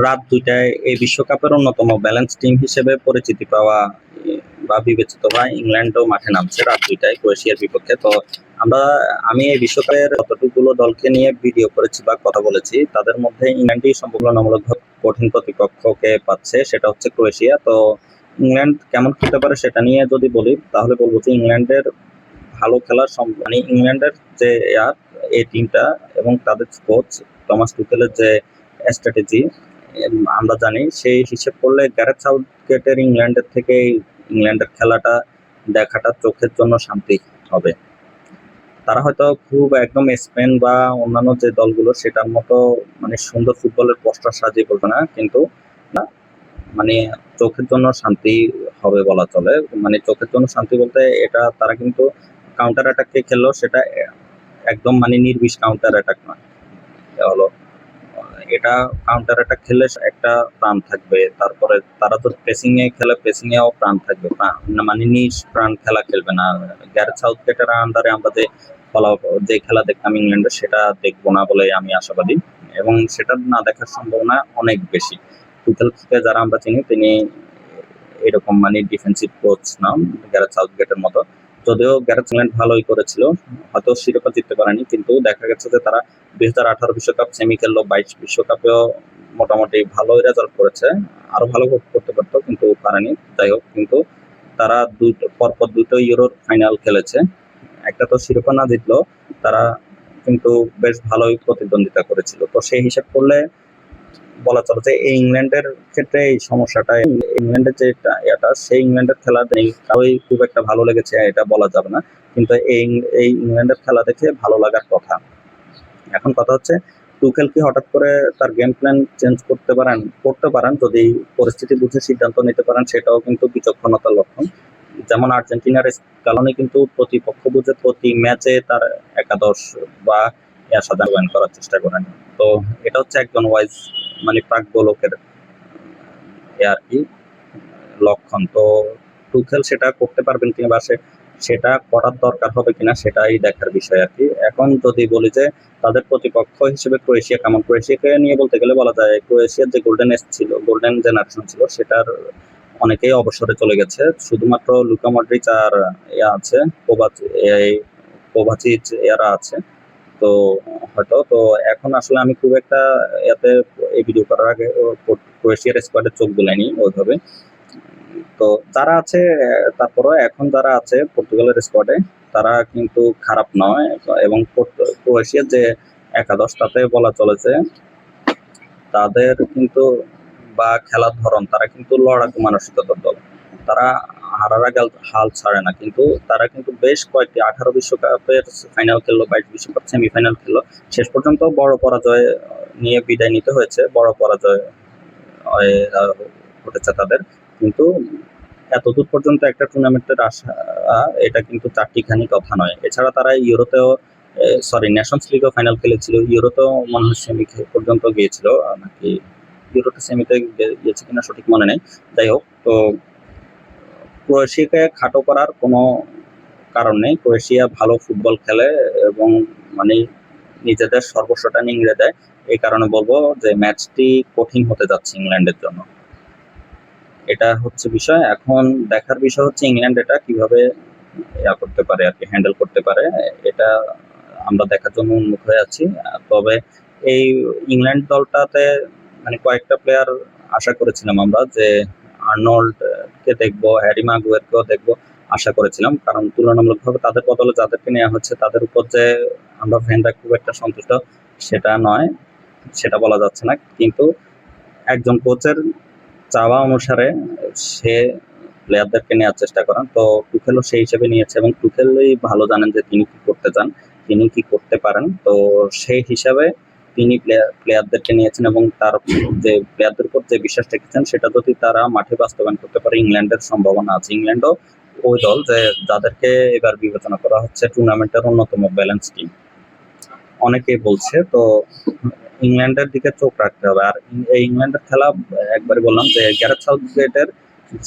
রাত ২টায় এই বিশ্বকাপের অন্যতম ব্যালেন্স টিম হিসেবে পরিচিতি পাওয়া বা বিবেচিত হয় ইংল্যান্ডও মাঠে নামছে রাত ২টায় ক্রোয়েশিয়ার বিপক্ষে। তো আমরা আমি এই বিশ্বকাপের কতটুকুলো দলকে নিয়ে ভিডিও করেছি বা কথা বলেছি, তাদের মধ্যে ইংল্যান্ডই তুলনামূলকভাবে কঠিন প্রতিপক্ষকে পাচ্ছে, সেটা হচ্ছে ক্রোয়েশিয়া। তো ইংল্যান্ড কেমন খেলতে পারে সেটা নিয়ে যদি বলি, তাহলে বলবো যে ইংল্যান্ডের ভালো খেলার মানে ইংল্যান্ডের যে এই টিমটা এবং তাদের কোচ টমাস টুকেলের যে স্ট্র্যাটেজি আমরা জানি, সেই হিসেব করলে গ্যারেথ সাউথগেটের ইংল্যান্ডের থেকে ইংল্যান্ডের খেলাটা দেখাটা চোখের জন্য শান্তি হবে। তারা হয়তো খুব একদম স্পেন বা অন্যান্য যে দলগুলো সেটার মতো মানে সুন্দর ফুটবলের পোস্টার সাজিয়ে করবে না, কিন্তু না মানে চোখের জন্য শান্তি হবে বলা চলে। মানে চোখের জন্য শান্তি বলতে এটা তারা কিন্তু কাউন্টার অ্যাটাকে খেললো, সেটা একদম মানে নির্বিষ কাউন্টার অ্যাটাক নয়। হলো এটা কাউন্টার অ্যাটাক খেললে একটা প্রাণ থাকবে, তারপরে তারা তো প্রেসিং এ খেলে, প্রেসিং এও প্রাণ থাকবে, মানে নিজ প্রাণ খেলা খেলবে না। গ্যারেথ সাউথগেটের আন্ডারে আমরা যে খেলা দেখতাম ইংল্যান্ডের, সেটা দেখবো না বলে আমি আশাবাদী, এবং সেটা না দেখার সম্ভাবনা অনেক বেশি। টুটেলকে যারা আমরা চিনি, তিনি এরকম মানে ডিফেন্সিভ কোচ না গ্যারেথ সাউথগেটের মতো। যদিও গ্যারেথ ইংল্যান্ড ভালোই করেছিল, হয়তো শিরোপা জিততে পারেনি, কিন্তু দেখা গেছে যে তারা 2018 বিশ্বকাপ সেমি খেললো, 22 বিশ্বকাপেও মোটামুটি ভালোই রেজাল্ট করেছে, আরো ভালো করতে পারতো কিন্তু পারেনি। যাই হোক, কিন্তু তারা পরপর দুটো ইউরোর ফাইনাল খেলেছে, একটা তো শিরোপা না জিতলো, তারা কিন্তু বেশ ভালোই প্রতিদ্বন্দ্বিতা করেছিল। তো সেই হিসাব করলে বলা চলে যে এই ইংল্যান্ডের ক্ষেত্রে এই সমস্যাটা, ইংল্যান্ডের যে এটা সেই ইংল্যান্ডের খেলা কারোই খুব একটা ভালো লেগেছে এটা বলা যাবে না, কিন্তু এই ইংল্যান্ডের খেলা দেখে ভালো লাগার কথা। এখন কথা হচ্ছে টুকেল কি হঠাৎ করে তার গেম প্ল্যান চেঞ্জ করতে পারেন যদি পরিস্থিতি বুঝে সিদ্ধান্ত নিতে পারেন, সেটাও কিন্তু বিচক্ষণতার লক্ষণ। যেমন আর্জেন্টিনার স্কালোনি কিন্তু প্রতিপক্ষ বুঝে প্রতি ম্যাচে তার একাদশ বা সাধারণ করার চেষ্টা করেন। তো এটা হচ্ছে একজন ওয়াইজ মানে প্রাজ্ঞলোকের আর কি লক্ষণ। তো টুকেল সেটা করতে পারবেন কিনা বা সেটা করার দরকার হবে কিনা সেটাই দেখার বিষয় আর কি। এখন যদি বলি যে তাদের প্রতিপক্ষ হিসেবে ক্রোয়েশিয়া কেমন, ক্রোয়েশিয়াকে নিয়ে বলতে গেলে বলা যায় ক্রোয়েশিয়ার যে গোল্ডেন এজ ছিল, গোল্ডেন জেনারেশন ছিল, সেটার অনেকেই অবসরে চলে গেছে, শুধুমাত্র লুকা মডরিচ আর আছে কোভাচিচ এরা আছে। তো হয়তো তো এখন আসলে আমি খুব একটা এতে এই ভিডিও করার আগে ক্রোয়েশিয়ার স্কোয়াডে চোখ বুলাইনি ওইভাবে। তো যারা আছে তারপরে এখন যারা আছে পর্তুগালের স্কোয়াডে, তারা কিন্তু খারাপ নয়, এবং ক্রোয়েশিয়ার যে একাদশ তাতে বলা চলেছে তাদের কিন্তু বা খেলার ধরন, তারা কিন্তু লড়াকু মানসিকতার দল, তারা হারার আগে হাল ছাড়ে না। কিন্তু তারা কিন্তু বেশ কয়েকটি 18 বিশ্বকাপের ফাইনাল খেললো, 22 বিশ্বকাপ সেমিফাইনাল খেললো, শেষ পর্যন্ত বড় পরাজয় নিয়ে বিদায় নিতে হয়েছে, বড় পরাজয় ঘটেছে তাদের। কিন্তু এতদূর পর্যন্ত একটা টুর্নামেন্টের আসা, এটা কিন্তু চারটিখানি কথা নয়। এছাড়া তারা ইউরোতেও নেশনস লিগেও ফাইনাল খেলেছিল, ইউরোতেও মনে হয় সেমি পর্যন্ত গিয়েছিল নাকি, ইউরোতে সেমিতে গিয়েছে কিনা সঠিক মনে নেই। যাই হোক, তো ক্রোয়েশিয়াকে খাটো করার কোনো কারণ নেই, ক্রোয়েশিয়া ভালো ফুটবল খেলে এবং মানে নিজেদের সর্বস্বটা নিংড়ে দেয়। এই কারণে বলবো যে ম্যাচটি কঠিন হতে যাচ্ছে ইংল্যান্ডের জন্য। এটা হচ্ছে বিষয়। এখন দেখার বিষয় হচ্ছে ইংল্যান্ড এটা কিভাবে করতে পারে আর কি, হ্যান্ডেল করতে পারে, এটা আমরা দেখার জন্য উন্মুখ হয়ে আছি। তবে এই ইংল্যান্ড দলটাতে মানে কয়েকটা প্লেয়ার আশা করেছিলাম আমরা যে আর্নল্ড কে দেখবো, হ্যারি মাগুয়েরকেও দেখবো আশা করেছিলাম, কারণ তুলনামূলকভাবে তাদের বদলে যাদেরকে নেওয়া হচ্ছে তাদের উপর যে আমরা ফ্যানরা খুব একটা সন্তুষ্ট সেটা নয়, সেটা বলা যাচ্ছে না। কিন্তু একজন কোচের চাওয়া অনুসারে সে প্লেয়ারদেরকে নেওয়ার চেষ্টা করেন, তো টুকেলও সেই হিসেবে নিয়েছে, এবং টুকেলই ভালো জানেন যে তিনি কি করতে চান, তিনি কি করতে পারেন। তো সেই হিসাবে তিনি প্লেয়ারদেরকে নিয়েছেন, এবং তার যে প্লেয়ারদের উপর যে বিশ্বাস রেখেছেন সেটা যদি তারা মাঠে বাস্তবায়ন করতে পারে, ইংল্যান্ডের সম্ভাবনা আছে। ইংল্যান্ডও ওই দল যে যাদেরকে এবার বিবেচনা করা হচ্ছে টুর্নামেন্টের অন্যতম ব্যালেন্স টিম অনেকেই বলছে। তো ইংল্যান্ডের দিকে চোখ রাখতে হবে। আর এই ইংল্যান্ডের খেলা একবারে বললাম যে গ্যারেথ সাউথগেটের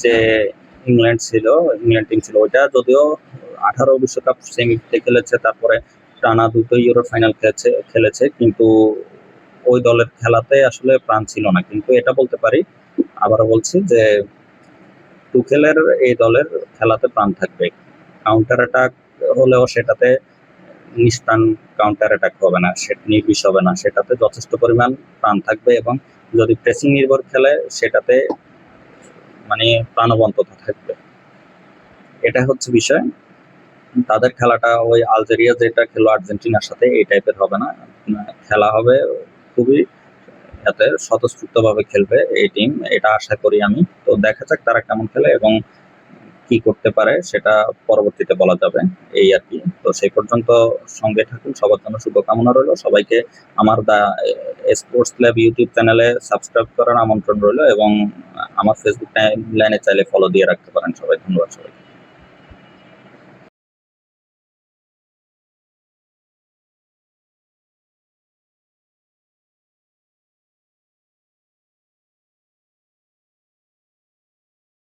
যে ইংল্যান্ড টিম ছিল, ওইটা যদিও 18 বিশ্বকাপ সেমিতে খেলেছে, তারপরে টানা দুটো ইউরো ফাইনাল খেলেছে, কিন্তু ওই দলের খেলাতে আসলে প্রাণ ছিল না, কিন্তু এটা বলতে পারি, আবারও বলছি যে তুখেলের এই দলের খেলাতে প্রাণ থাকবে। কাউন্টার অ্যাটাক হলেও সেটাতে নিষ্প্রাণ কাউন্টার অ্যাটাক হবে না, নির্বিষ হবে না, সেটাতে যথেষ্ট পরিমাণ প্রাণ থাকবে। এবং যদি প্রেসিং নির্ভর খেলে সেটাতে মানে প্রাণবন্ততা থাকবে। এটা হচ্ছে বিষয়। তাদের খেলাটা ওই আলজেরিয়া যেটা খেলো আর্জেন্টিনার সাথে এই টাইপের হবে না। খেলা হবে খুবই এতে স্বতঃস্ফূর্তভাবে খেলবে এই টিম, এটা আশা করি আমি। তো দেখা যাক তারা কেমন খেলে এবং কি করতে পারে সেটা পরবর্তীতে বলা যাবে, এই আর কি। তো সেই পর্যন্ত সঙ্গে থাকুন, সবার জন্য শুভকামনা রইল। সবাইকে আমার দা স্পোর্টস ল্যাব ইউটিউব চ্যানেলে সাবস্ক্রাইব করার আমন্ত্রণ রইল এবং আমার ফেসবুক লাইনে চাইলে ফলো দিয়ে রাখতে পারেন সবাই। ধন্যবাদ সবাই।